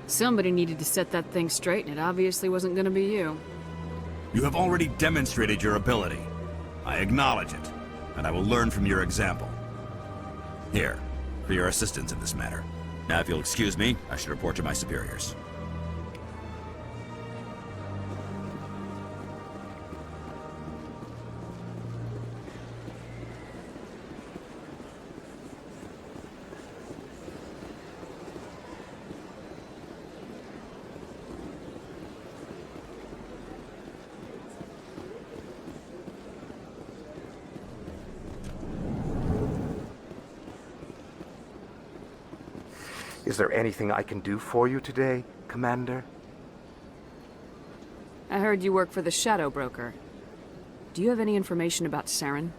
Somebody needed to set that thing straight, and it obviously wasn't gonna be you. You have already demonstrated your ability. I acknowledge it, and I will learn from your example. Here, for your assistance in this matter. Now, if you'll excuse me, I should report to my superiors. Is there anything I can do for you today, Commander? I heard you work for the Shadow Broker. Do you have any information about Saren?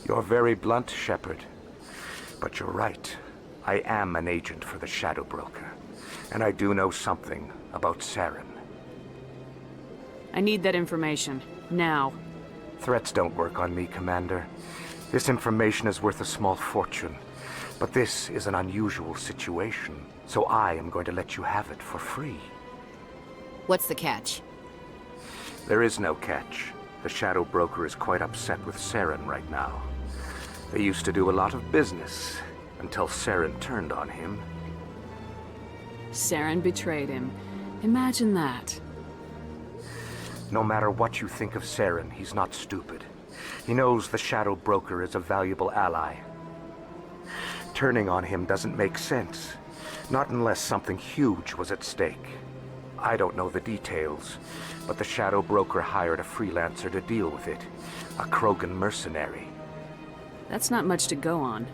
You're very blunt, Shepard. But you're right. I am an agent for the Shadow Broker. And I do know something about Saren. I need that information. Now. Threats don't work on me, Commander. This information is worth a small fortune. But this is an unusual situation, so I am going to let you have it for free. What's the catch? There is no catch. The Shadow Broker is quite upset with Saren right now. They used to do a lot of business, until Saren turned on him. Saren betrayed him. Imagine that. No matter what you think of Saren, he's not stupid. He knows the Shadow Broker is a valuable ally. Turning on him doesn't make sense. Not unless something huge was at stake. I don't know the details, but the Shadow Broker hired a freelancer to deal with it. A Krogan mercenary. That's not much to go on.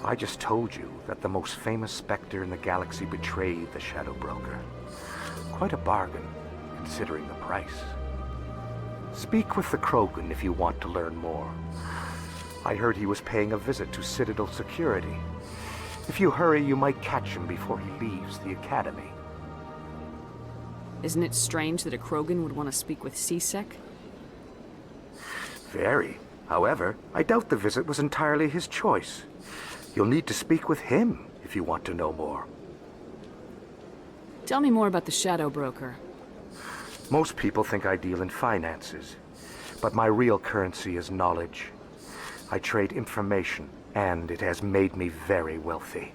I just told you that the most famous Spectre in the galaxy betrayed the Shadow Broker. Quite a bargain, considering the price. Speak with the Krogan if you want to learn more. I heard he was paying a visit to Citadel security. If you hurry, you might catch him before he leaves the Academy. Isn't it strange that a Krogan would want to speak with C-Sec? Very. However, I doubt the visit was entirely his choice. You'll need to speak with him if you want to know more. Tell me more about the Shadow Broker. Most people think I deal in finances, but my real currency is knowledge. I trade information, and it has made me very wealthy.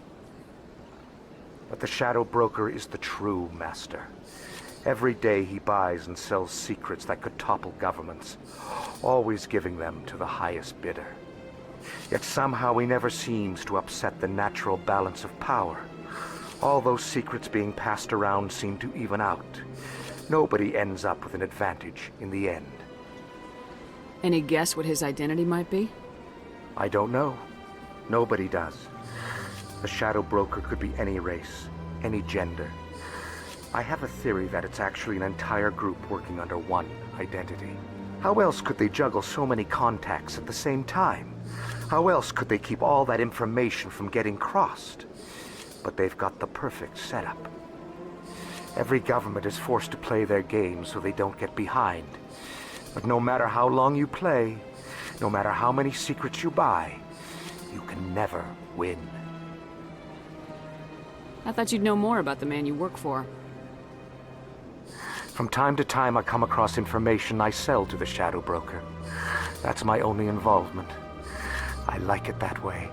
But the Shadow Broker is the true master. Every day he buys and sells secrets that could topple governments, always giving them to the highest bidder. Yet somehow he never seems to upset the natural balance of power. All those secrets being passed around seem to even out. Nobody ends up with an advantage in the end. Any guess what his identity might be? I don't know. Nobody does. The Shadow Broker could be any race, any gender. I have a theory that it's actually an entire group working under one identity. How else could they juggle so many contacts at the same time? How else could they keep all that information from getting crossed? But they've got the perfect setup. Every government is forced to play their game so they don't get behind. But no matter how long you play, no matter how many secrets you buy, you can never win. I thought you'd know more about the man you work for. From time to time, I come across information I sell to the Shadow Broker. That's my only involvement. I like it that way.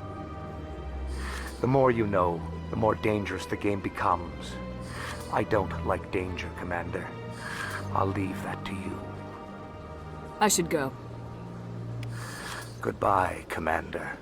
The more you know, the more dangerous the game becomes. I don't like danger, Commander. I'll leave that to you. I should go. Goodbye, Commander.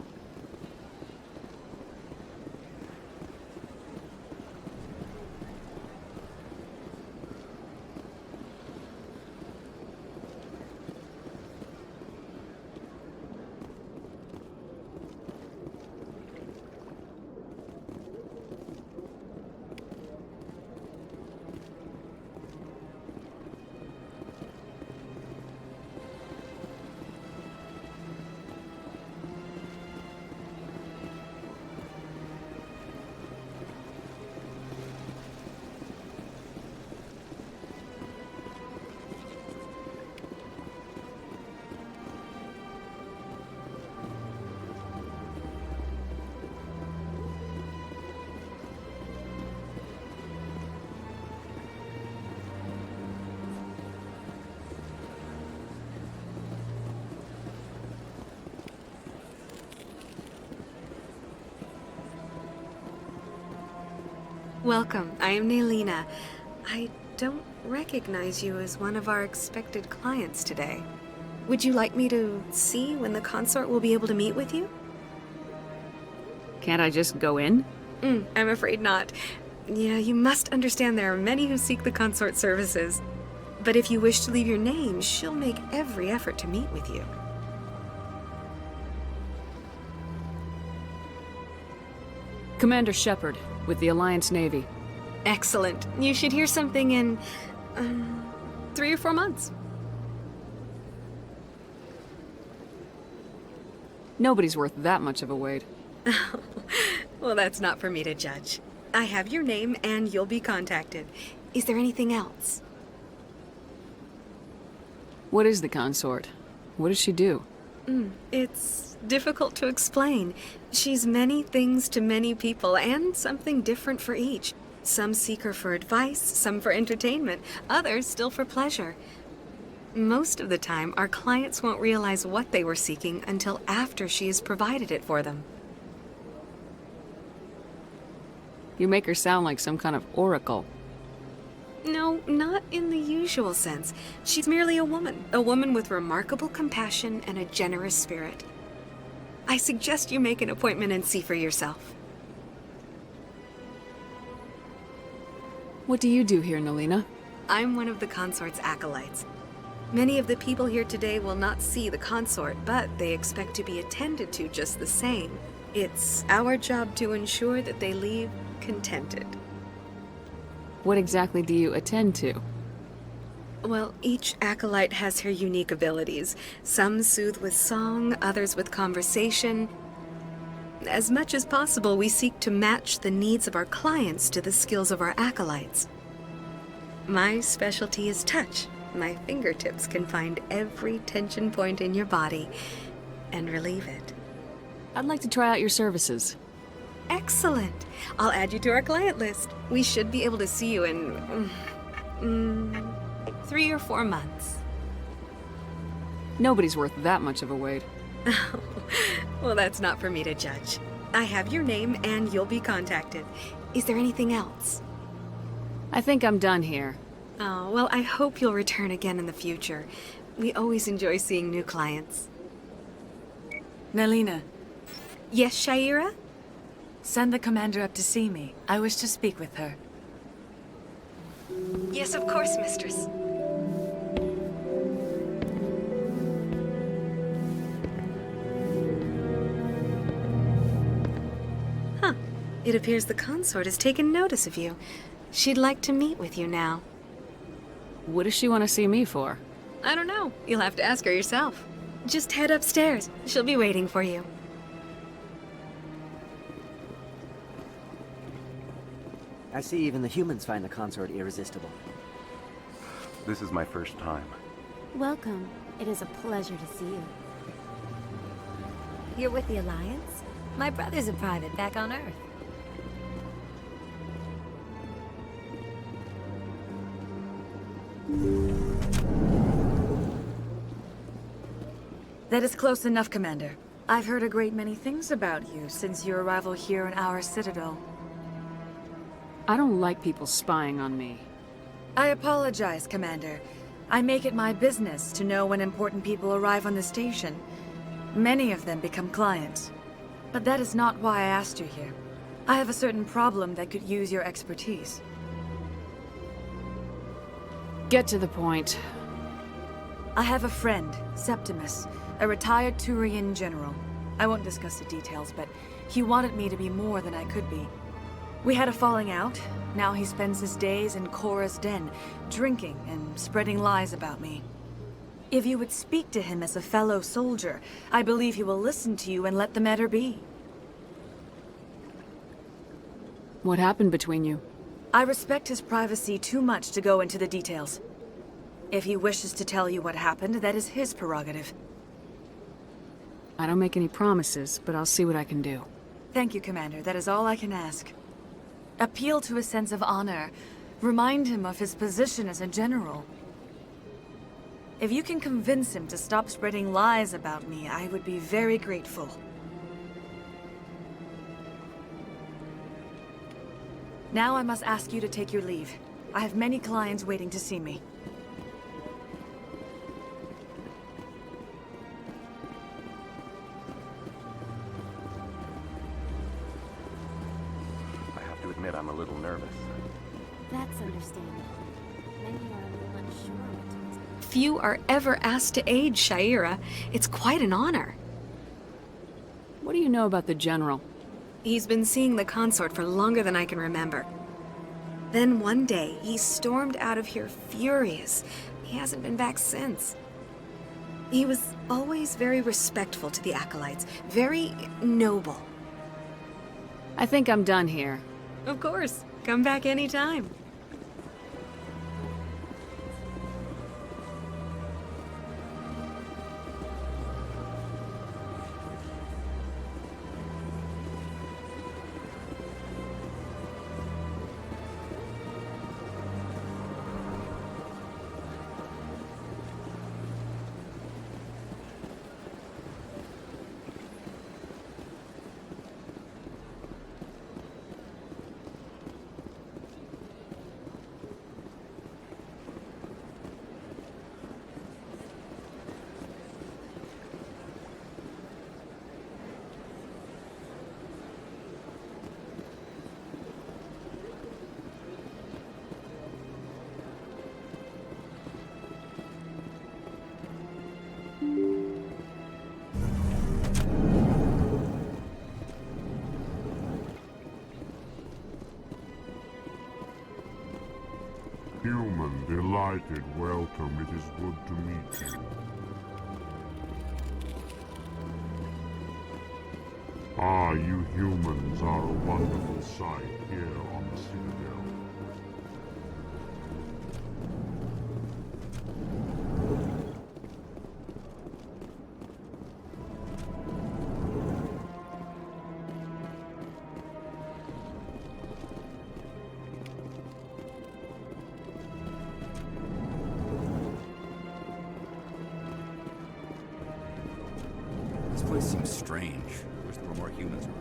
Welcome. I am Naylina. I don't recognize you as one of our expected clients today. Would you like me to see when the consort will be able to meet with you? Can't I just go in? I'm afraid not. Yeah, you must understand there are many who seek the consort services. But if you wish to leave your name, she'll make every effort to meet with you. Commander Shepard, with the Alliance Navy. Excellent. You should hear something in, 3 or 4 months. Nobody's worth that much of a wait. Well, that's not for me to judge. I have your name and you'll be contacted. Is there anything else? What is the consort? What does she do? It's difficult to explain. She's many things to many people, and something different for each. Some seek her for advice, some for entertainment, others still for pleasure. Most of the time, our clients won't realize what they were seeking until after she has provided it for them. You make her sound like some kind of oracle. No, not in the usual sense. She's merely a woman with remarkable compassion and a generous spirit. I suggest you make an appointment and see for yourself. What do you do here, Naylina? I'm one of the consort's acolytes. Many of the people here today will not see the consort, but they expect to be attended to just the same. It's our job to ensure that they leave contented. What exactly do you attend to? Well, each acolyte has her unique abilities. Some soothe with song, others with conversation. As much as possible, we seek to match the needs of our clients to the skills of our acolytes. My specialty is touch. My fingertips can find every tension point in your body and relieve it. I'd like to try out your services. Excellent. I'll add you to our client list. We should be able to see you in 3 or 4 months. Nobody's worth that much of a wait. Well, that's not for me to judge. I have your name and you'll be contacted. Is there anything else? I think I'm done here. Oh, well, I hope you'll return again in the future. We always enjoy seeing new clients. Naylina, Yes, Shaira? send the commander up to see me. I wish to speak with her. Yes, of course, mistress. Huh. It appears the consort has taken notice of you. She'd like to meet with you now. What does she want to see me for? I don't know. You'll have to ask her yourself. Just head upstairs. She'll be waiting for you. I see even the humans find the consort irresistible. This is my first time. Welcome. It is a pleasure to see you. You're with the Alliance? My brother's a private back on Earth. That is close enough, Commander. I've heard a great many things about you since your arrival here in our citadel. I don't like people spying on me. I apologize, Commander. I make it my business to know when important people arrive on the station. Many of them become clients. But that is not why I asked you here. I have a certain problem that could use your expertise. Get to the point. I have a friend, Septimus, a retired Turian general. I won't discuss the details, but he wanted me to be more than I could be. We had a falling out. Now he spends his days in Korra's den, drinking and spreading lies about me. If you would speak to him as a fellow soldier, I believe he will listen to you and let the matter be. What happened between you? I respect his privacy too much to go into the details. If he wishes to tell you what happened, that is his prerogative. I don't make any promises, but I'll see what I can do. Thank you, Commander. That is all I can ask. Appeal to his sense of honor. Remind him of his position as a general. If you can convince him to stop spreading lies about me, I would be very grateful. Now I must ask you to take your leave. I have many clients waiting to see me. I have to admit I'm a little nervous. That's understandable. Many are a little unsure what to expect. Few are ever asked to aid Shaira. It's quite an honor. What do you know about the General? He's been seeing the consort for longer than I can remember. Then one day, he stormed out of here furious. He hasn't been back since. He was always very respectful to the acolytes, very noble. I think I'm done here. Of course. Come back anytime. Human, delighted, welcome. It is good to meet you. Ah, you humans are a wonderful sight here on the Citadel. This place seems strange. Wish there were more humans around.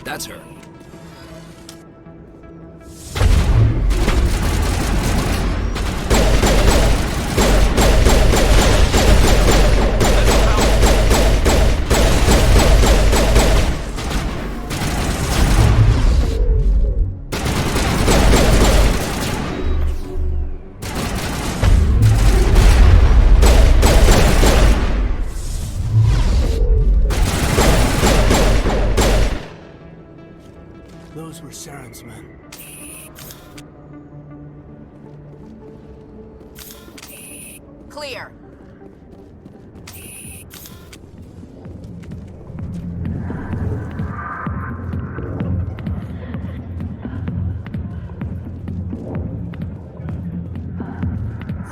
That's her. Those were Saren's men. clear.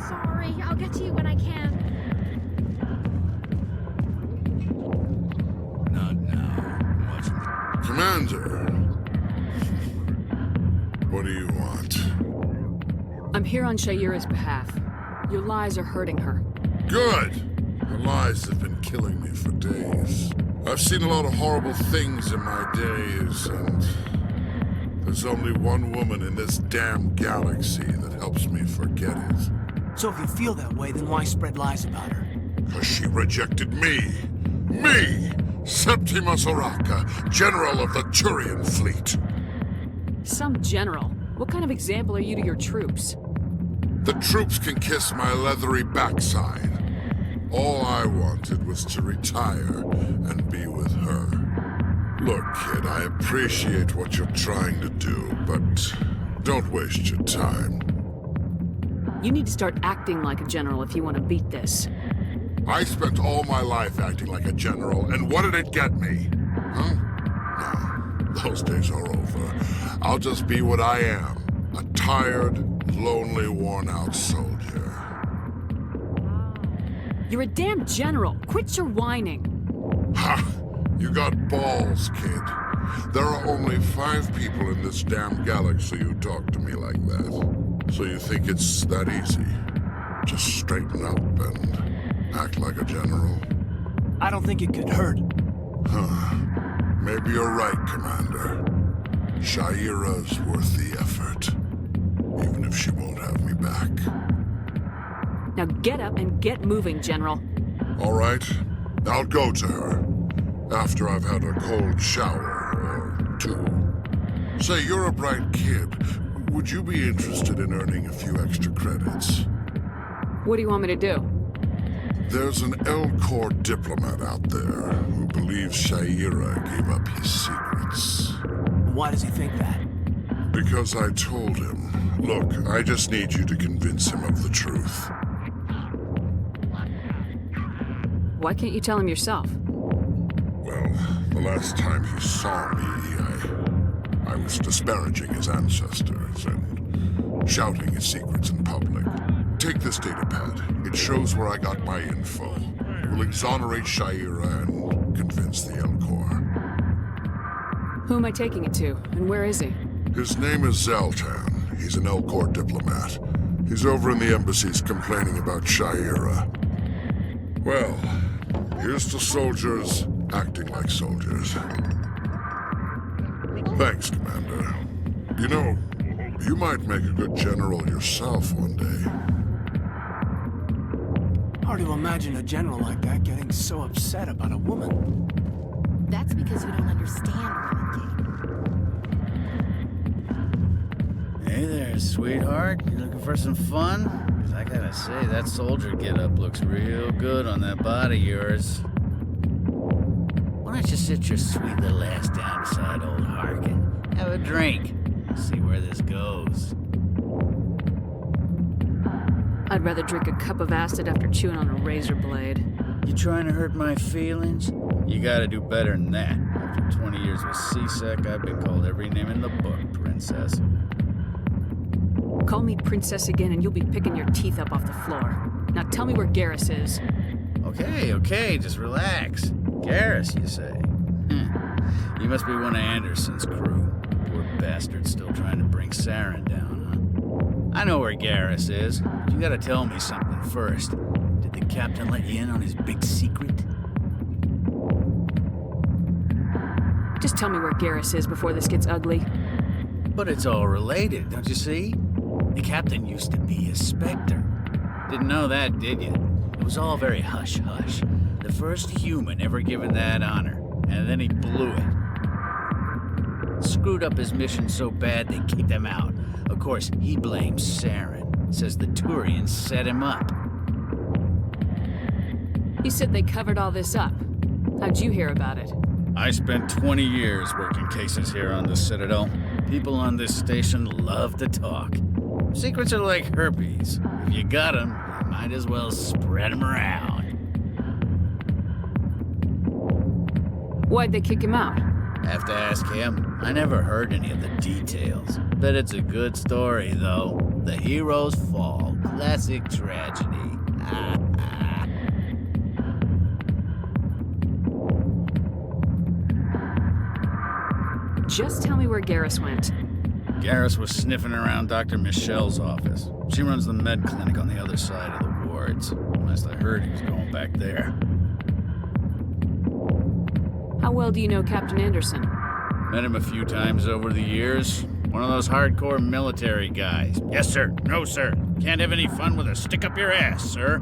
Sorry, I'll get to you when I can. Not now. Watch Commander. What do you want? I'm here on Shaira's behalf. Your lies are hurting her. Good! Her lies have been killing me for days. I've seen a lot of horrible things in my days, and there's only one woman in this damn galaxy that helps me forget it. So if you feel that way, then why spread lies about her? Because she rejected me! Me! Septimus Oraka, General of the Turian Fleet! Some general. What kind of example are you to your troops? The troops can kiss my leathery backside. All I wanted was to retire and be with her. Look, kid, I appreciate what you're trying to do, but don't waste your time. You need to start acting like a general if you want to beat this. I spent all my life acting like a general, and what did it get me? Huh? No, those days are over. I'll just be what I am, a tired, lonely, worn-out soldier. You're a damn general. Quit your whining. Ha! You got balls, kid. There are only 5 people in this damn galaxy who talk to me like that. So you think it's that easy? Just straighten up and act like a general? I don't think it could hurt. Huh. Maybe you're right, Commander. Shaira's worth the effort. Even if she won't have me back. Now get up and get moving, General. All right. I'll go to her. After I've had a cold shower or 2. Say, you're a bright kid. Would you be interested in earning a few extra credits? What do you want me to do? There's an L-Corps diplomat out there who believes Shaira gave up his secrets. Why does he think that? Because I told him. Look, I just need you to convince him of the truth. Why can't you tell him yourself? Well, the last time he saw me, I was disparaging his ancestors and shouting his secrets in public. Take this data pad. It shows where I got my info. It will exonerate Shaira and convince the L-Corps. Who am I taking it to, and where is he? His name is Zoltan. He's an L-Corps diplomat. He's over in the embassies complaining about Shaira. Well, here's to soldiers acting like soldiers. Thanks, Commander. You know, you might make a good general yourself one day. Hard to imagine a general like that getting so upset about a woman. That's because you don't understand Renegade. Hey there, sweetheart. You looking for some fun? 'Cause I gotta say, that soldier get-up looks real good on that body of yours. Why don't you sit your sweet little ass down beside old Harkin? Have a drink. See where this goes. I'd rather drink a cup of acid after chewing on a razor blade. You trying to hurt my feelings? You gotta do better than that. After 20 years with C-Sec, I've been called every name in the book, princess. Call me princess again and you'll be picking your teeth up off the floor. Now tell me where Garrus is. Okay, just relax. Garrus, you say? You must be one of Anderson's crew. Poor bastard still trying to bring Saren down, huh? I know where Garrus is. You gotta tell me something first. Did the captain let you in on his big secret? Just tell me where Garrus is before this gets ugly. But it's all related, don't you see? The captain used to be a Spectre. Didn't know that, did you? It was all very hush-hush. The first human ever given that honor, and then he blew it. Screwed up his mission so bad they kicked him out. Of course, he blames Saren. Says the Turians set him up. You said they covered all this up. How'd you hear about it? I spent 20 years working cases here on the Citadel. People on this station love to talk. Secrets are like herpes. If you got them, you Might as well spread them around. Why'd they kick him out? Have to ask him. I never heard any of the details. Bet it's a good story, though. The hero's fall. Classic tragedy. Just tell me where Garrus went. Garrus was sniffing around Dr. Michelle's office. She runs the med clinic on the other side of the wards. Last I heard, he was going back there. How well do you know Captain Anderson? Met him a few times over the years. One of those hardcore military guys. Yes, sir. No, sir. Can't have any fun with a stick up your ass, sir.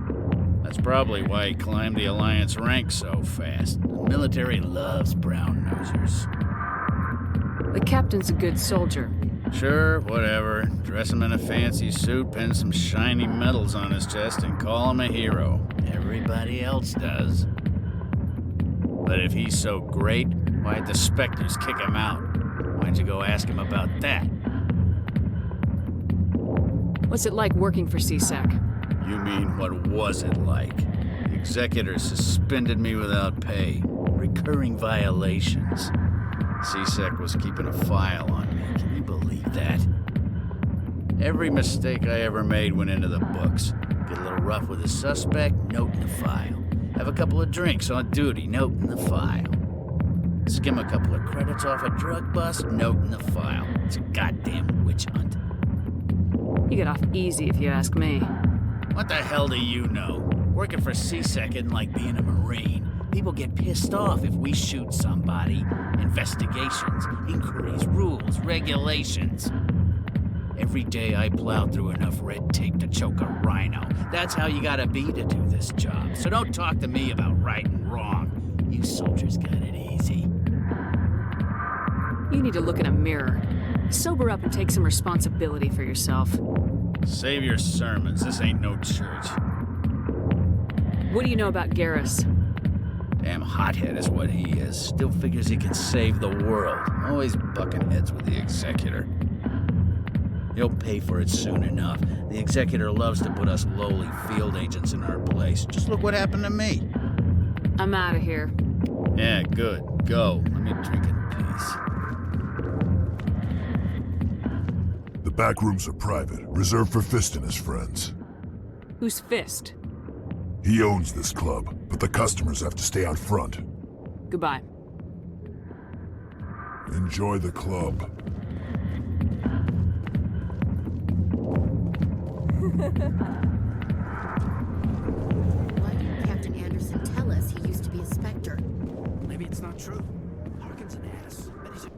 That's probably why he climbed the Alliance ranks so fast. The military loves brown-nosers. The captain's a good soldier. Sure, whatever. Dress him in a fancy suit, pin some shiny medals on his chest, and call him a hero. Everybody else does. But if he's so great, why'd the Spectres kick him out? Why'd you go ask him about that? What's it like working for CSEC? You mean, what was it like? The executors suspended me without pay. Recurring violations. CSEC was keeping a file on me. Can you believe that? Every mistake I ever made went into the books. Get a little rough with a suspect, note in the file. Have a couple of drinks on duty, note in the file. Skim a couple of credits off a drug bust, note in the file. It's a goddamn witch hunt. You get off easy if you ask me. What the hell do you know? Working for CSEC isn't like being a Marine. People get pissed off if we shoot somebody. Investigations, inquiries, rules, regulations. Every day I plow through enough red tape to choke a rhino. That's how you gotta be to do this job. So don't talk to me about right and wrong. You soldiers got it easy. You need to look in a mirror. Sober up and take some responsibility for yourself. Save your sermons. This ain't no church. What do you know about Garrus? Damn hothead is what he is. Still figures he can save the world. Always bucking heads with the executor. He'll pay for it soon enough. The executor loves to put us lowly field agents in our place. Just look what happened to me. I'm out of here. Yeah, good. Go. Let me drink in peace. The back rooms are private, reserved for Fist and his friends. Who's Fist? He owns this club, but the customers have to stay out front. Goodbye. Enjoy the club. Why didn't Captain Anderson tell us he used to be a Spectre? Maybe it's not true. Harkin's an ass. Bet he's a...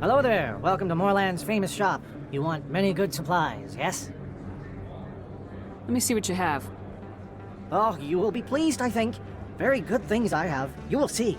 Hello there. Welcome to Moorland's famous shop. You want many good supplies, yes? Let me see what you have. Oh, you will be pleased, I think. Very good things I have. You will see.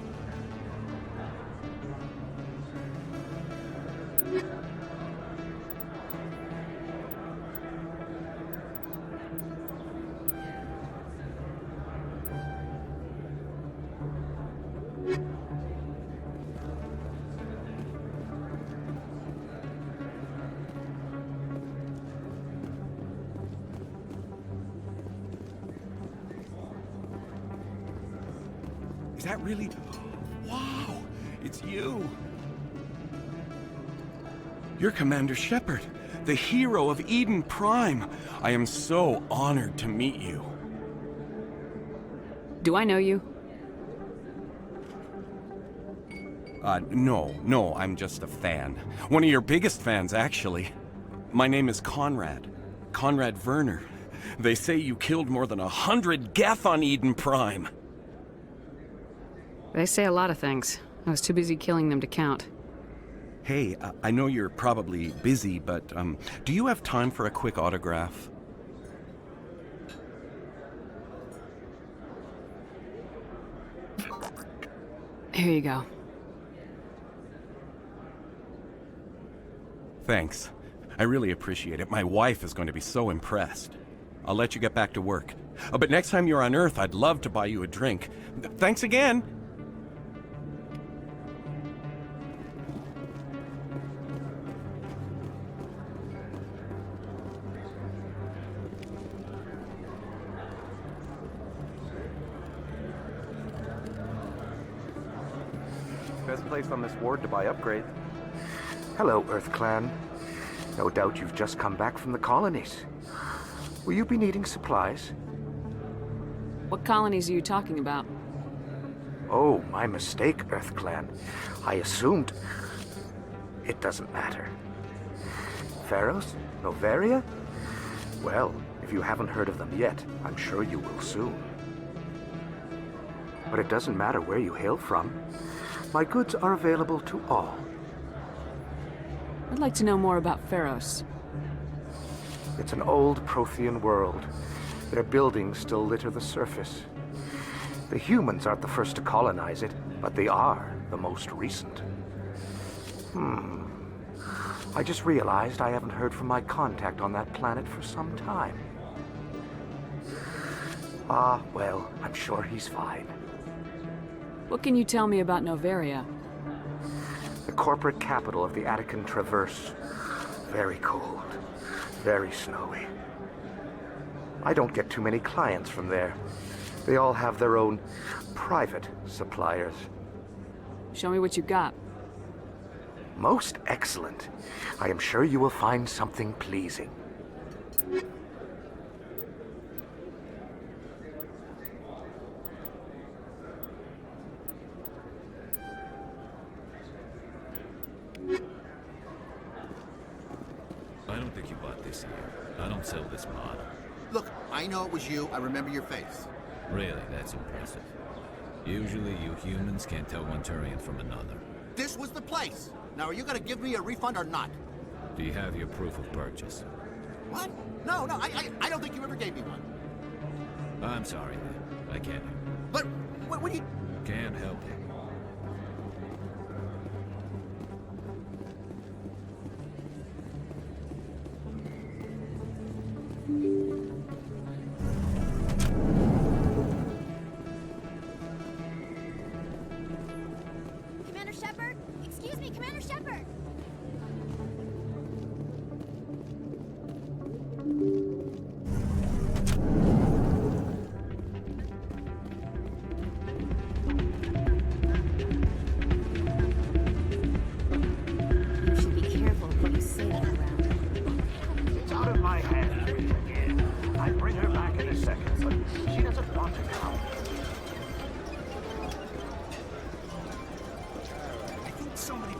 Is that really... Wow! It's you! You're Commander Shepard, the hero of Eden Prime. I am so honored to meet you. Do I know you? No, I'm just a fan. One of your biggest fans, actually. My name is Conrad. Conrad Werner. They say you killed more than 100 Geth on Eden Prime. They say a lot of things. I was too busy killing them to count. Hey, I know you're probably busy, but, do you have time for a quick autograph? Here you go. Thanks. I really appreciate it. My wife is going to be so impressed. I'll let you get back to work. But next time you're on Earth, I'd love to buy you a drink. Thanks again! Best place on this ward to buy upgrades. Hello, Earth Clan. No doubt you've just come back from the colonies. Will you be needing supplies? What colonies are you talking about? Oh, my mistake, Earth Clan. I assumed... It doesn't matter. Pharaohs? Noveria? Well, if you haven't heard of them yet, I'm sure you will soon. But it doesn't matter where you hail from. My goods are available to all. I'd like to know more about Pharos. It's an old Prothean world. Their buildings still litter the surface. The humans aren't the first to colonize it, but they are the most recent. I just realized I haven't heard from my contact on that planet for some time. Well, I'm sure he's fine. What can you tell me about Noveria? The corporate capital of the Attican Traverse. Very cold. Very snowy. I don't get too many clients from there. They all have their own private suppliers. Show me what you got. Most excellent. I am sure you will find something pleasing. I don't think you bought this here. I don't sell this model. Look, I know it was you. I remember your face. Really, that's impressive. Usually you humans can't tell one Turian from another. This was the place. Now, are you gonna give me a refund or not? Do you have your proof of purchase? What? No, I don't think you ever gave me one. I'm sorry, man. I can't. But, what do you... Can't help it. Commander Shepard? Excuse me, Commander Shepard! You should be careful what you say to her around. It's out of my hands again. I'd bring her back in a second, but she doesn't want to now. I think somebody...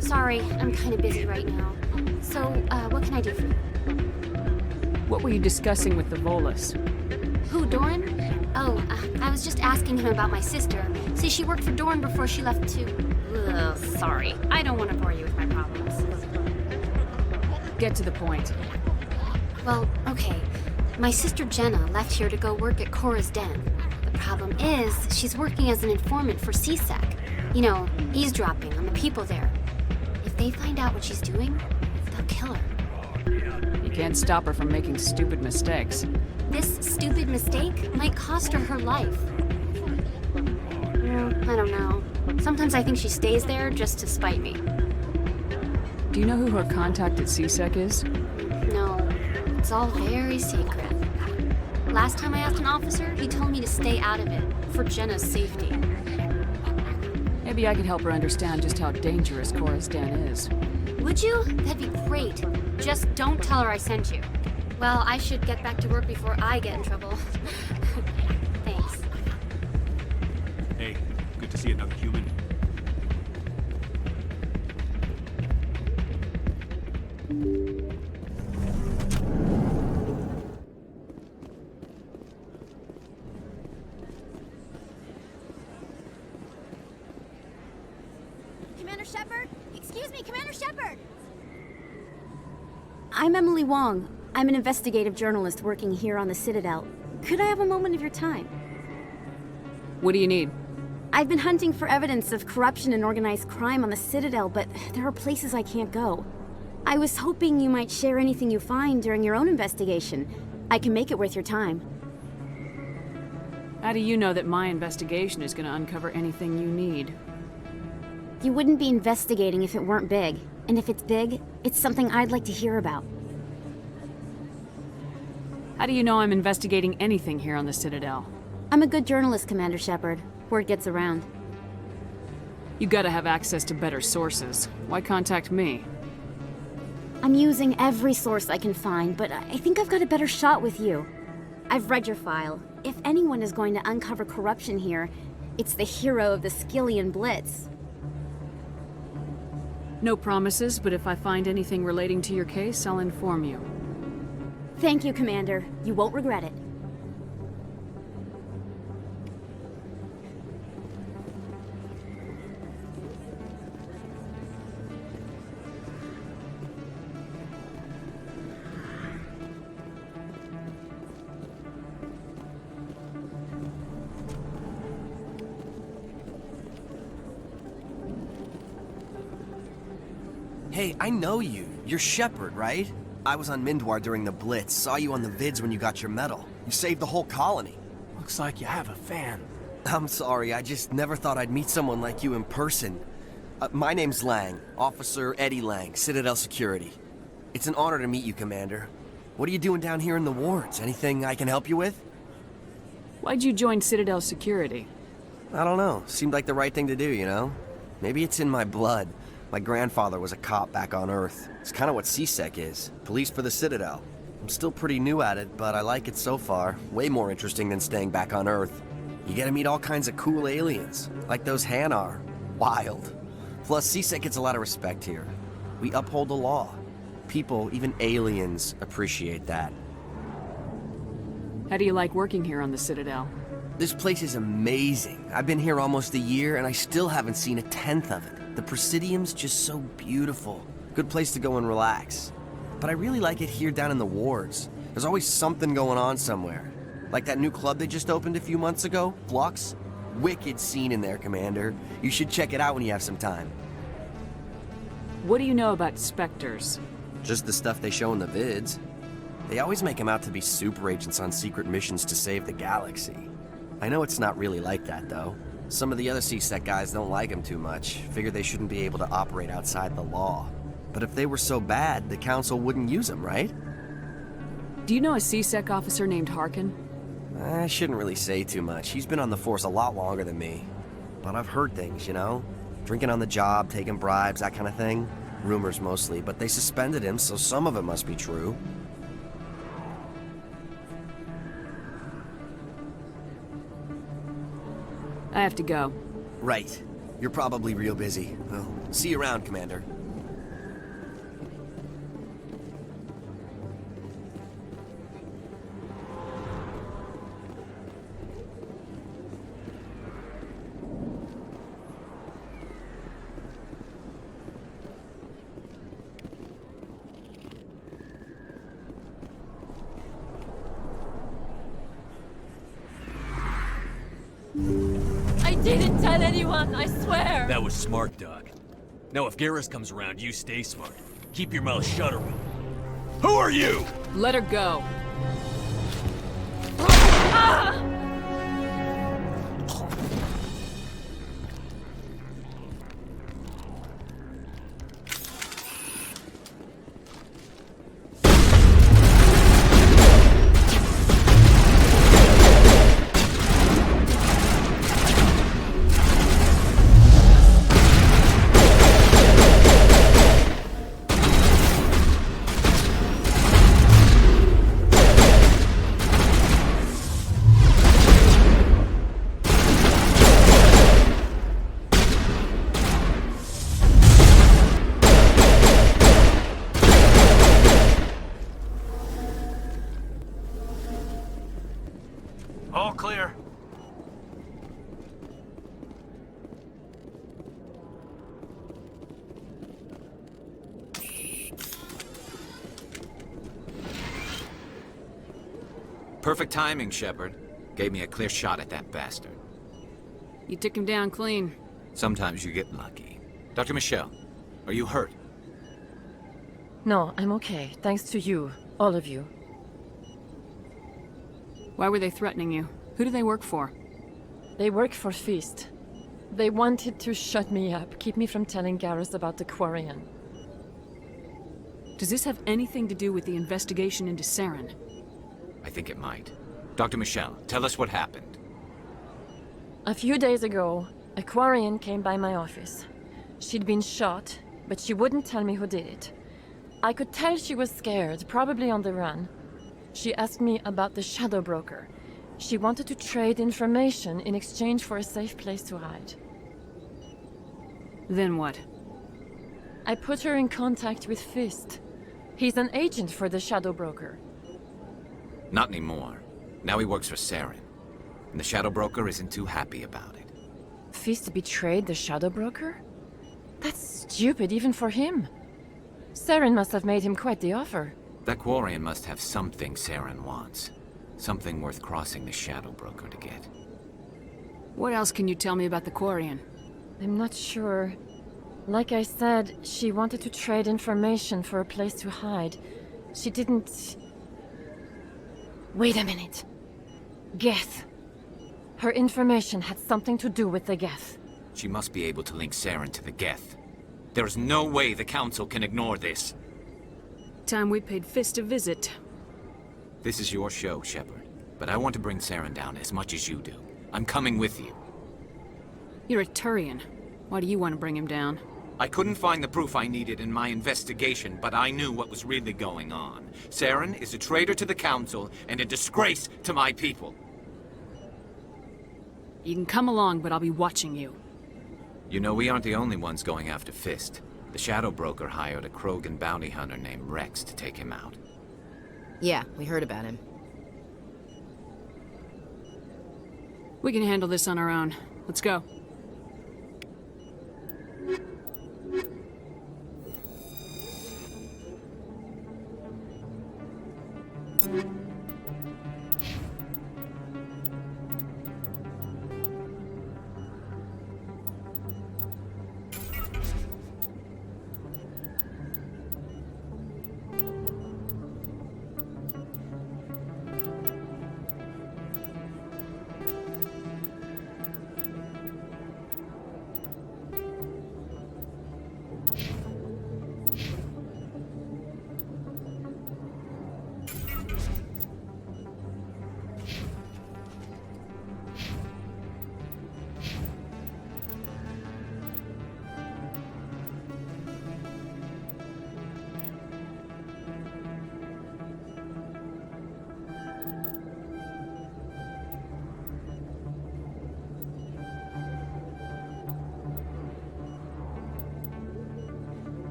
Sorry, I'm kind of busy right now. So, what can I do for you? What were you discussing with the Volus? Who, Doran? Oh, I was just asking him about my sister. See, she worked for Doran before she left too. Ugh, sorry. I don't want to bore you with my problems. Get to the point. Well, okay. My sister Jenna left here to go work at Cora's Den. The problem is, she's working as an informant for CSEC. You know, eavesdropping on the people there. If they find out what she's doing, they'll kill her. You can't stop her from making stupid mistakes. This stupid mistake might cost her her life. I don't know. Sometimes I think she stays there just to spite me. Do you know who her contact at CSEC is? No, it's all very secret. Last time I asked an officer, he told me to stay out of it, for Jenna's safety. Maybe I could help her understand just how dangerous Cora's Den is. Would you? That'd be great. Just don't tell her I sent you. Well, I should get back to work before I get in trouble. Thanks. Hey, good to see another human. Commander Shepard? Excuse me, Commander Shepard! I'm Emily Wong. I'm an investigative journalist working here on the Citadel. Could I have a moment of your time? What do you need? I've been hunting for evidence of corruption and organized crime on the Citadel, but there are places I can't go. I was hoping you might share anything you find during your own investigation. I can make it worth your time. How do you know that my investigation is going to uncover anything you need? You wouldn't be investigating if it weren't big. And if it's big, it's something I'd like to hear about. How do you know I'm investigating anything here on the Citadel? I'm a good journalist, Commander Shepard. Word gets around. You gotta have access to better sources. Why contact me? I'm using every source I can find, but I think I've got a better shot with you. I've read your file. If anyone is going to uncover corruption here, it's the hero of the Skillian Blitz. No promises, but if I find anything relating to your case, I'll inform you. Thank you, Commander. You won't regret it. Hey, I know you. You're Shepard, right? I was on Mindwar during the Blitz, saw you on the vids when you got your medal. You saved the whole colony. Looks like you have a fan. I'm sorry, I just never thought I'd meet someone like you in person. My name's Lang, Officer Eddie Lang, Citadel Security. It's an honor to meet you, Commander. What are you doing down here in the wards? Anything I can help you with? Why'd you join Citadel Security? I don't know. Seemed like the right thing to do, you know? Maybe it's in my blood. My grandfather was a cop back on Earth. It's kind of what CSEC is. Police for the Citadel. I'm still pretty new at it, but I like it so far. Way more interesting than staying back on Earth. You get to meet all kinds of cool aliens, like those Hanar. Wild. Plus, CSEC gets a lot of respect here. We uphold the law. People, even aliens, appreciate that. How do you like working here on the Citadel? This place is amazing. I've been here almost a year, and I still haven't seen a tenth of it. The Presidium's just so beautiful. Good place to go and relax. But I really like it here down in the wards. There's always something going on somewhere. Like that new club they just opened a few months ago, Flux. Wicked scene in there, Commander. You should check it out when you have some time. What do you know about Spectres? Just the stuff they show in the vids. They always make them out to be super agents on secret missions to save the galaxy. I know it's not really like that, though. Some of the other CSEC guys don't like them too much. Figure they shouldn't be able to operate outside the law. But if they were so bad, the Council wouldn't use them, right? Do you know a CSEC officer named Harkin? I shouldn't really say too much. He's been on the force a lot longer than me. But I've heard things, you know? Drinking on the job, taking bribes, that kind of thing. Rumors mostly, but they suspended him, so some of it must be true. I have to go. Right. You're probably real busy. Well, see you around, Commander. I didn't tell anyone, I swear! That was smart, Doc. Now if Garrus comes around, you stay smart. Keep your mouth shut or Who are you? Let her go. Ah! All clear. Perfect timing, Shepard. Gave me a clear shot at that bastard. You took him down clean. Sometimes you get lucky. Dr. Michelle, are you hurt? No, I'm okay. Thanks to you. All of you. Why were they threatening you? Who do they work for? They work for Feast. They wanted to shut me up, keep me from telling Garrus about the Quarian. Does this have anything to do with the investigation into Saren? I think it might. Dr. Michelle, tell us what happened. A few days ago, a Quarian came by my office. She'd been shot, but she wouldn't tell me who did it. I could tell she was scared, probably on the run. She asked me about the Shadow Broker. She wanted to trade information in exchange for a safe place to hide. Then what? I put her in contact with Fist. He's an agent for the Shadow Broker. Not anymore. Now he works for Saren. And the Shadow Broker isn't too happy about it. Fist betrayed the Shadow Broker? That's stupid even for him. Saren must have made him quite the offer. That Quarian must have something Saren wants. Something worth crossing the Shadow Broker to get. What else can you tell me about the Quarian? I'm not sure. Like I said, she wanted to trade information for a place to hide. She didn't... Wait a minute. Geth. Her information had something to do with the Geth. She must be able to link Saren to the Geth. There's no way the Council can ignore this. Time we paid Fist a visit. This is your show, Shepard. But I want to bring Saren down as much as you do. I'm coming with you. You're a Turian. Why do you want to bring him down? I couldn't find the proof I needed in my investigation, but I knew what was really going on. Saren is a traitor to the Council and a disgrace to my people. You can come along, but I'll be watching you. You know, we aren't the only ones going after Fist. The Shadow Broker hired a Krogan bounty hunter named Rex to take him out. Yeah, we heard about him. We can handle this on our own. Let's go.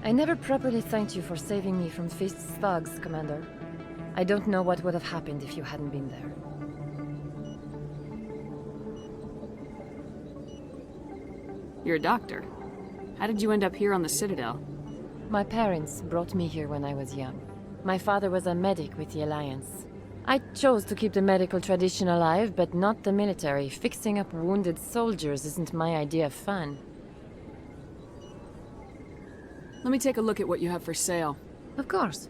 I never properly thanked you for saving me from Fist's thugs, Commander. I don't know what would have happened if you hadn't been there. You're a doctor. How did you end up here on the Citadel? My parents brought me here when I was young. My father was a medic with the Alliance. I chose to keep the medical tradition alive, but not the military. Fixing up wounded soldiers isn't my idea of fun. Let me take a look at what you have for sale. Of course.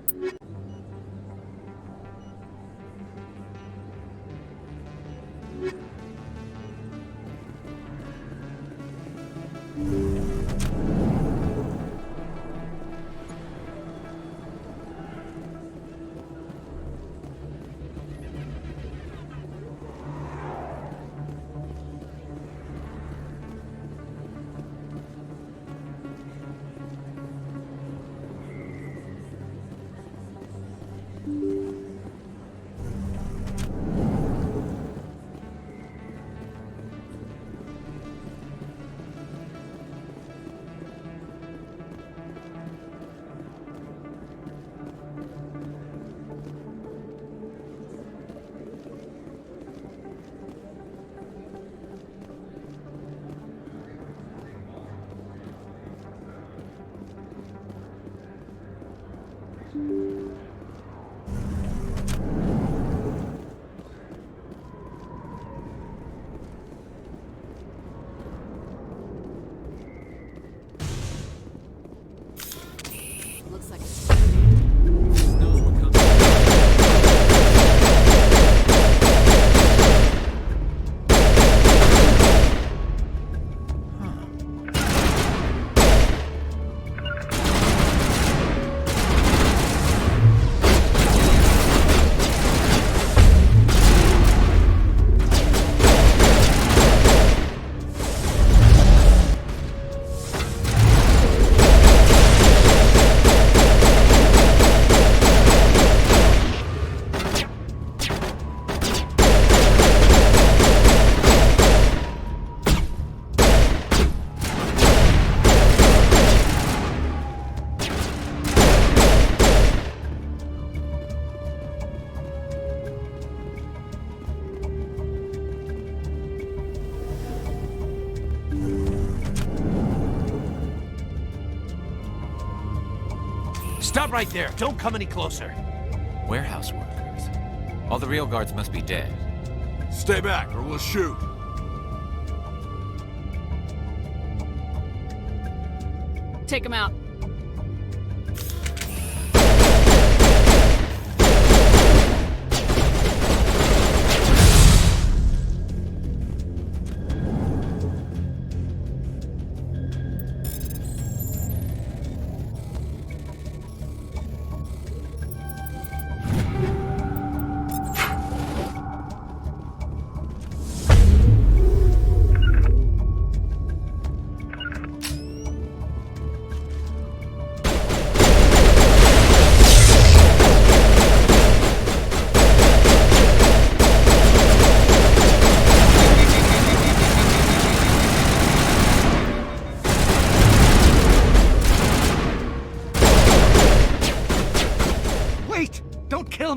Stop right there! Don't come any closer! Warehouse workers. All the real guards must be dead. Stay back, or we'll shoot. Take him out.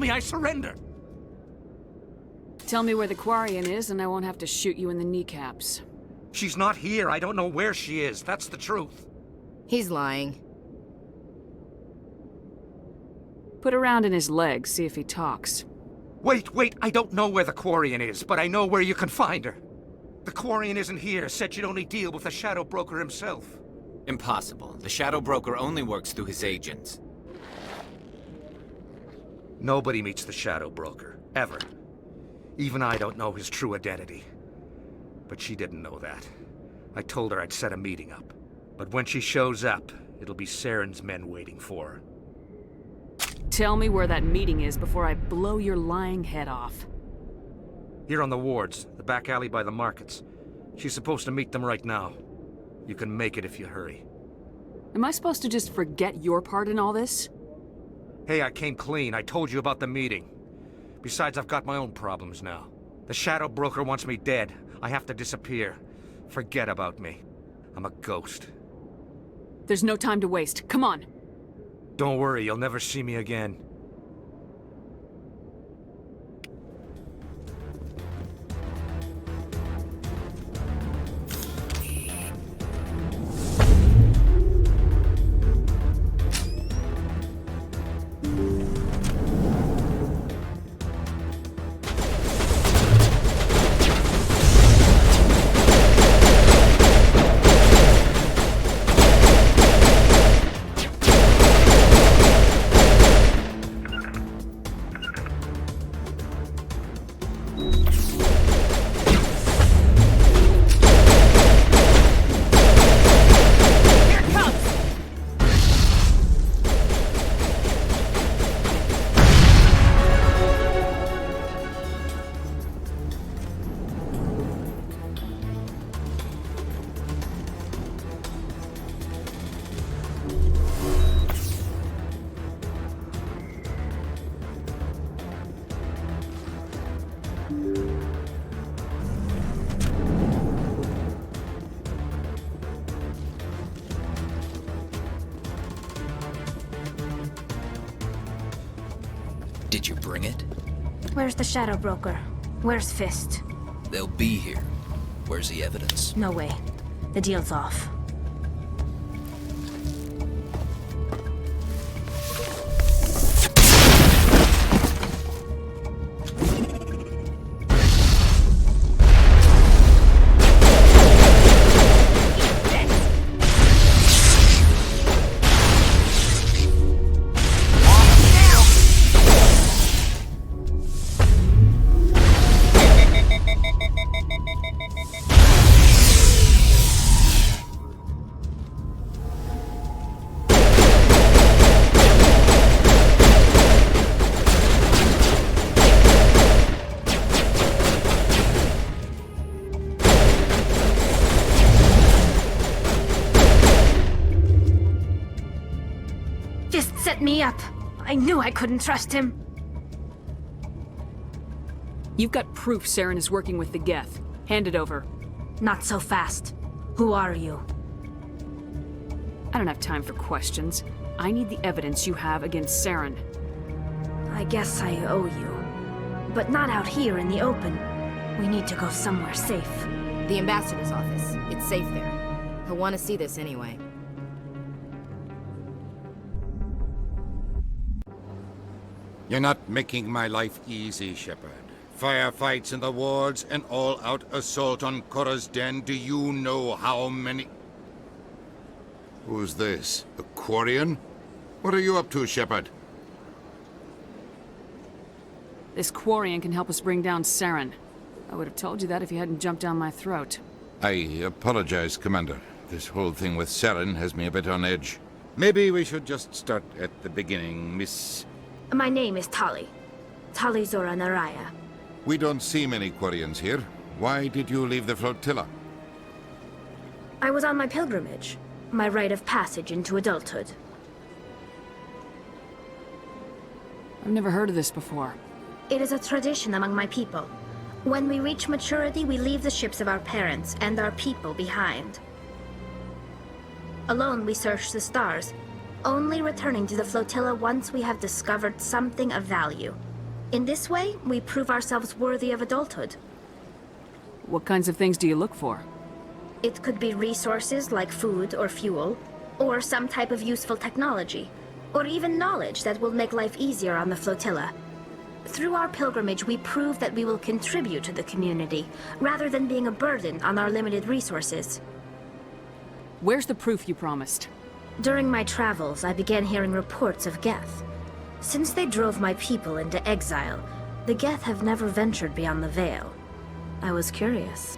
I surrender! Tell me where the Quarian is and I won't have to shoot you in the kneecaps. She's not here. I don't know where she is. That's the truth. He's lying. Put a round in his leg, see if he talks. Wait, I don't know where the Quarian is, but I know where you can find her. The Quarian isn't here. Said you'd only deal with the Shadow Broker himself. Impossible. The Shadow Broker only works through his agents. Nobody meets the Shadow Broker, ever. Even I don't know his true identity. But she didn't know that. I told her I'd set a meeting up. But when she shows up, it'll be Saren's men waiting for her. Tell me where that meeting is before I blow your lying head off. Here on the wards, the back alley by the markets. She's supposed to meet them right now. You can make it if you hurry. Am I supposed to just forget your part in all this? Hey, I came clean. I told you about the meeting. Besides, I've got my own problems now. The Shadow Broker wants me dead. I have to disappear. Forget about me. I'm a ghost. There's no time to waste. Come on. Don't worry, you'll never see me again. Did you bring it? Where's the Shadow Broker? Where's Fist? They'll be here. Where's the evidence? No way. The deal's off. Me up. I knew I couldn't trust him. You've got proof Saren is working with the Geth. Hand it over. Not so fast. Who are you? I don't have time for questions. I need the evidence you have against Saren. I guess I owe you. But not out here in the open. We need to go somewhere safe. The ambassador's office. It's safe there. He'll want to see this anyway. You're not making my life easy, Shepard. Firefights in the wards, an all-out assault on Korra's den. Do you know how many... Who's this? A Quarian? What are you up to, Shepard? This Quarian can help us bring down Saren. I would have told you that if you hadn't jumped down my throat. I apologize, Commander. This whole thing with Saren has me a bit on edge. Maybe we should just start at the beginning, Miss... My name is Tali. Tali Zora Naraya. We don't see many Quarians here. Why did you leave the flotilla? I was on my pilgrimage. My rite of passage into adulthood. I've never heard of this before. It is a tradition among my people. When we reach maturity, we leave the ships of our parents and our people behind. Alone, we search the stars, only returning to the flotilla once we have discovered something of value. In this way, we prove ourselves worthy of adulthood. What kinds of things do you look for? It could be resources like food or fuel, or some type of useful technology, or even knowledge that will make life easier on the flotilla. Through our pilgrimage, we prove that we will contribute to the community, rather than being a burden on our limited resources. Where's the proof you promised? During my travels, I began hearing reports of Geth. Since they drove my people into exile, the Geth have never ventured beyond the Veil. I was curious.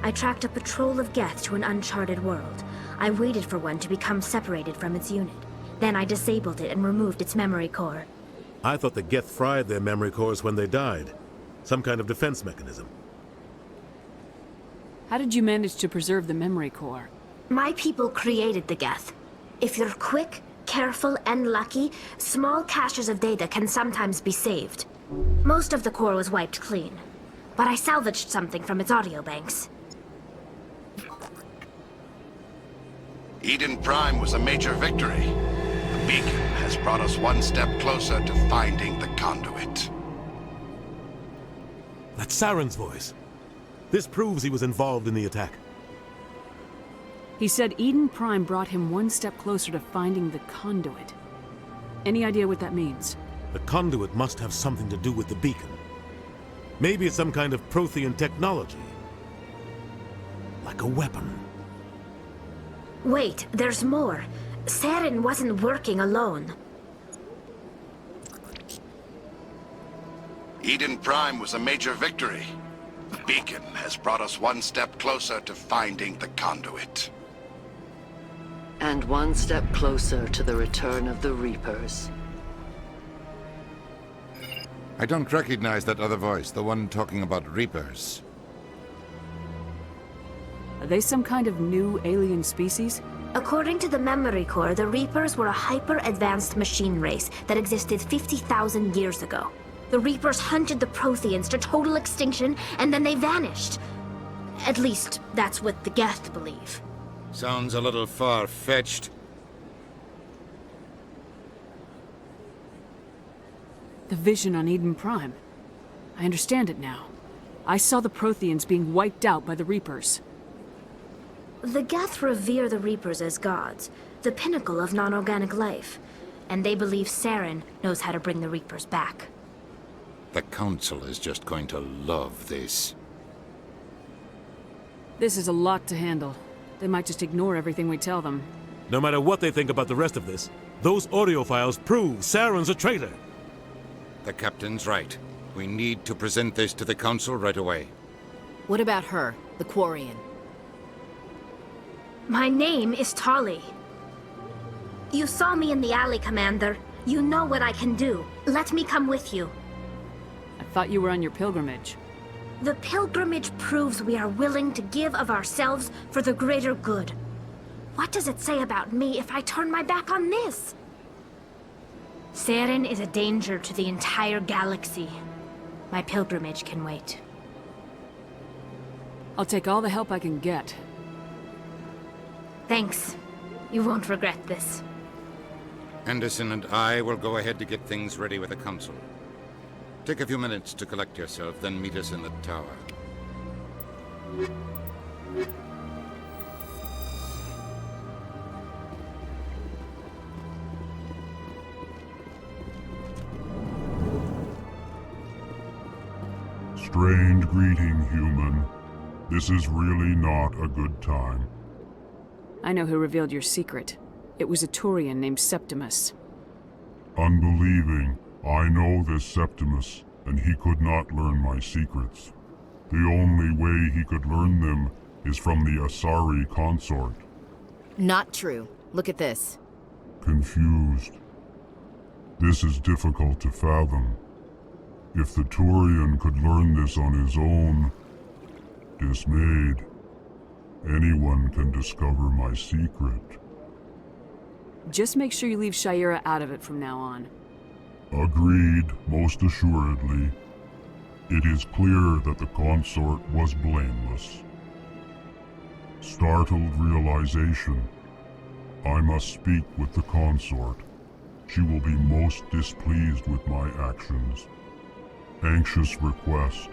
I tracked a patrol of Geth to an uncharted world. I waited for one to become separated from its unit. Then I disabled it and removed its memory core. I thought the Geth fried their memory cores when they died. Some kind of defense mechanism. How did you manage to preserve the memory core? My people created the Geth. If you're quick, careful, and lucky, small caches of data can sometimes be saved. Most of the core was wiped clean, but I salvaged something from its audio banks. Eden Prime was a major victory. The beacon has brought us one step closer to finding the conduit. That's Saren's voice. This proves he was involved in the attack. He said Eden Prime brought him one step closer to finding the conduit. Any idea what that means? The conduit must have something to do with the beacon. Maybe it's some kind of Prothean technology. Like a weapon. Wait, there's more. Saren wasn't working alone. Eden Prime was a major victory. The beacon has brought us one step closer to finding the conduit. And one step closer to the return of the Reapers. I don't recognize that other voice, the one talking about Reapers. Are they some kind of new alien species? According to the memory core, the Reapers were a hyper-advanced machine race that existed 50,000 years ago. The Reapers hunted the Protheans to total extinction, and then they vanished. At least, that's what the Geth believe. Sounds a little far-fetched. The vision on Eden Prime. I understand it now. I saw the Protheans being wiped out by the Reapers. The Geth revere the Reapers as gods, the pinnacle of non-organic life. And they believe Saren knows how to bring the Reapers back. The Council is just going to love this. This is a lot to handle. They might just ignore everything we tell them. No matter what they think about the rest of this, those audio files prove Saren's a traitor. The Captain's right. We need to present this to the Council right away. What about her, the Quarian? My name is Tali. You saw me in the alley, Commander. You know what I can do. Let me come with you. I thought you were on your pilgrimage. The pilgrimage proves we are willing to give of ourselves for the greater good. What does it say about me if I turn my back on this? Saren is a danger to the entire galaxy. My pilgrimage can wait. I'll take all the help I can get. Thanks. You won't regret this. Anderson and I will go ahead to get things ready with the Council. Take a few minutes to collect yourself, then meet us in the tower. Strange greeting, human. This is really not a good time. I know who revealed your secret. It was a Turian named Septimus. Unbelieving, I know this Septimus, and he could not learn my secrets. The only way he could learn them is from the Asari consort. Not true. Look at this. Confused. This is difficult to fathom. If the Turian could learn this on his own, dismayed, anyone can discover my secret. Just make sure you leave Shaira out of it from now on. Agreed, most assuredly. It is clear that the consort was blameless. Startled realization. I must speak with the consort. She will be most displeased with my actions. Anxious request.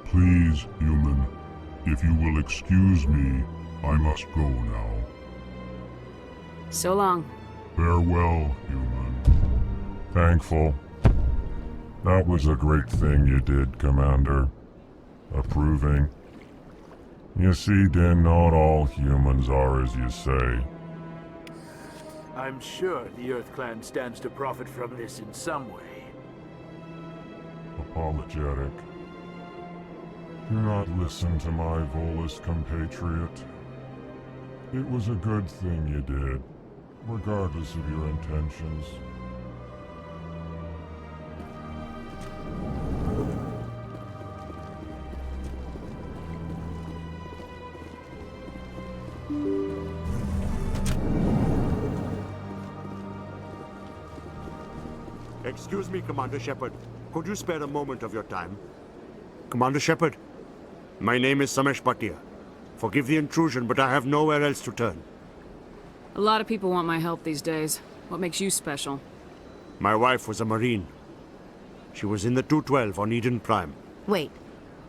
Please, human, if you will excuse me, I must go now. So long. Farewell, human. Thankful. That was a great thing you did, Commander. Approving. You see, then, not all humans are as you say. I'm sure the Earth Clan stands to profit from this in some way. Apologetic. Do not listen to my Volus compatriot. It was a good thing you did, regardless of your intentions. Excuse me, Commander Shepard. Could you spare a moment of your time? Commander Shepard, my name is Samesh Bhatia. Forgive the intrusion, but I have nowhere else to turn. A lot of people want my help these days. What makes you special? My wife was a Marine. She was in the 212 on Eden Prime. Wait,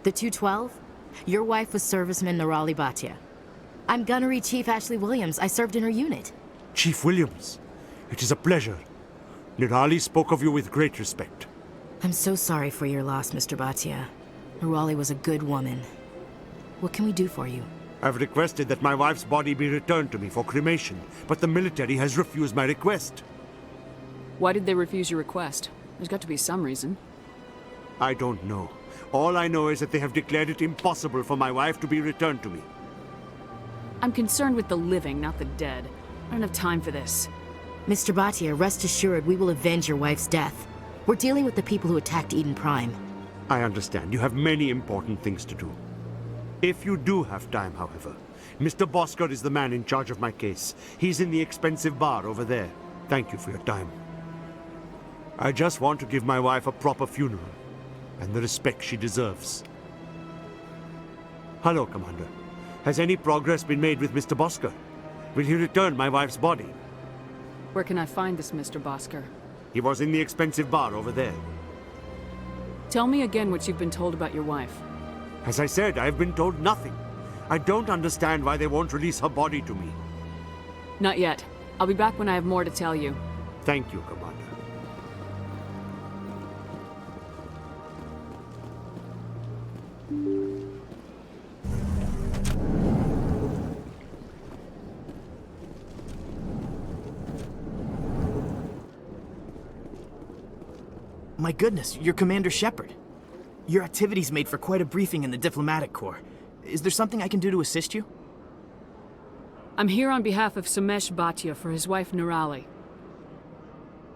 the 212? Your wife was Serviceman Nirali Bhatia. I'm Gunnery Chief Ashley Williams. I served in her unit. Chief Williams, it is a pleasure. Nirali spoke of you with great respect. I'm so sorry for your loss, Mr. Bhatia. Nirali was a good woman. What can we do for you? I've requested that my wife's body be returned to me for cremation, but the military has refused my request. Why did they refuse your request? There's got to be some reason. I don't know. All I know is that they have declared it impossible for my wife to be returned to me. I'm concerned with the living, not the dead. I don't have time for this. Mr. Bhatia, rest assured we will avenge your wife's death. We're dealing with the people who attacked Eden Prime. I understand. You have many important things to do. If you do have time, however, Mr. Bosker is the man in charge of my case. He's in the expensive bar over there. Thank you for your time. I just want to give my wife a proper funeral, and the respect she deserves. Hello, Commander. Has any progress been made with Mr. Bosker? Will he return my wife's body? Where can I find this Mr. Bosker? He was in the expensive bar over there. Tell me again what you've been told about your wife. As I said, I've been told nothing. I don't understand why they won't release her body to me. Not yet. I'll be back when I have more to tell you. Thank you, Commander. My goodness, you're Commander Shepard. Your activities made for quite a briefing in the diplomatic corps. Is there something I can do to assist you? I'm here on behalf of Samesh Bhatia for his wife Nirali.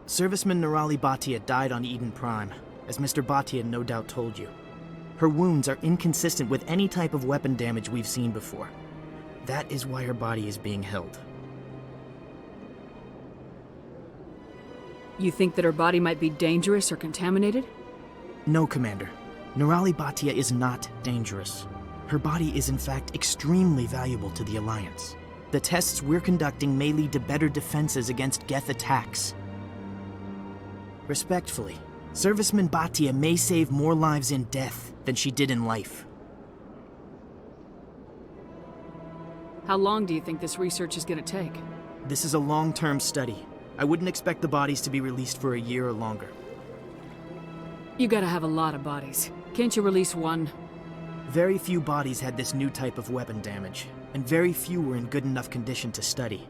Serviceman Nirali Bhatia died on Eden Prime, as Mr. Bhatia no doubt told you. Her wounds are inconsistent with any type of weapon damage we've seen before. That is why her body is being held. You think that her body might be dangerous or contaminated? No, Commander. Nirali Bhatia is not dangerous. Her body is in fact extremely valuable to the Alliance. The tests we're conducting may lead to better defenses against Geth attacks. Respectfully, Serviceman Bhatia may save more lives in death than she did in life. How long do you think this research is going to take? This is a long-term study. I wouldn't expect the bodies to be released for a year or longer. You gotta have a lot of bodies. Can't you release one? Very few bodies had this new type of weapon damage, and very few were in good enough condition to study.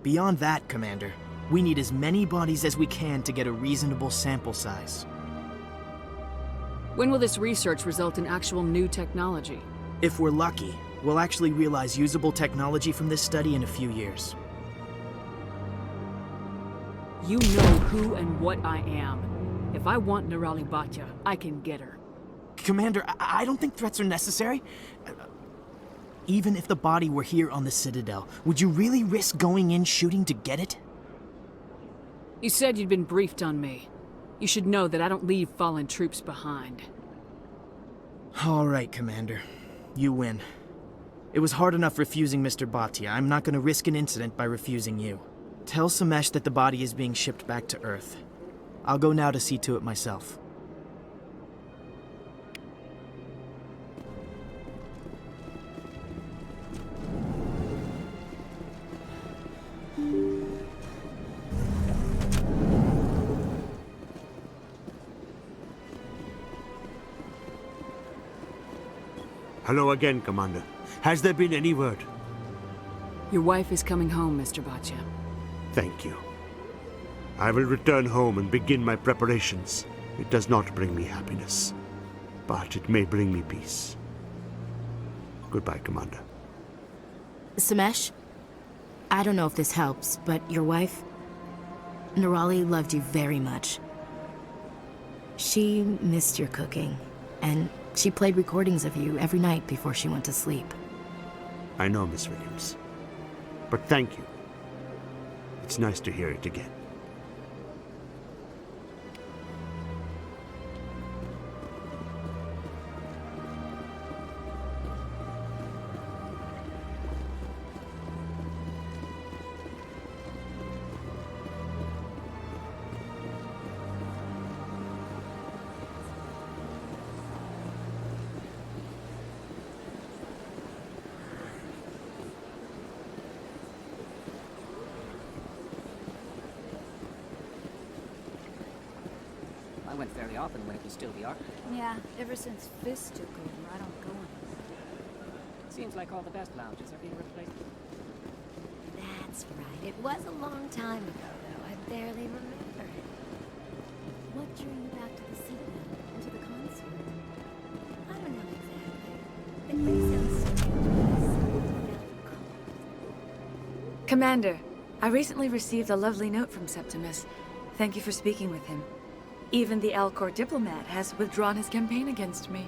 Beyond that, Commander, we need as many bodies as we can to get a reasonable sample size. When will this research result in actual new technology? If we're lucky, we'll actually realize usable technology from this study in a few years. You know who and what I am. If I want Nerali Batya, I can get her. Commander, I don't think threats are necessary. Even if the body were here on the Citadel, would you really risk going in shooting to get it? You said you'd been briefed on me. You should know that I don't leave fallen troops behind. All right, Commander. You win. It was hard enough refusing Mr. Batya. I'm not going to risk an incident by refusing you. Tell Samesh that the body is being shipped back to Earth. I'll go now to see to it myself. Hello again, Commander. Has there been any word? Your wife is coming home, Mr. Batya. Thank you. I will return home and begin my preparations. It does not bring me happiness, but it may bring me peace. Goodbye, Commander. Samesh, I don't know if this helps, but your wife, Nerali, loved you very much. She missed your cooking, and she played recordings of you every night before she went to sleep. I know, Miss Williams. But thank you. It's nice to hear it again. I went fairly often when it was still the Ark. Yeah, ever since Fist took over, I don't go anymore. Seems like all the best lounges are being replaced. That's right. It was a long time ago, though. I barely remember it. What drew you back to the seat now, and to the consort? I don't know exactly. The place sounds strange. Commander, I recently received a lovely note from Septimus. Thank you for speaking with him. Even the Alcor diplomat has withdrawn his campaign against me.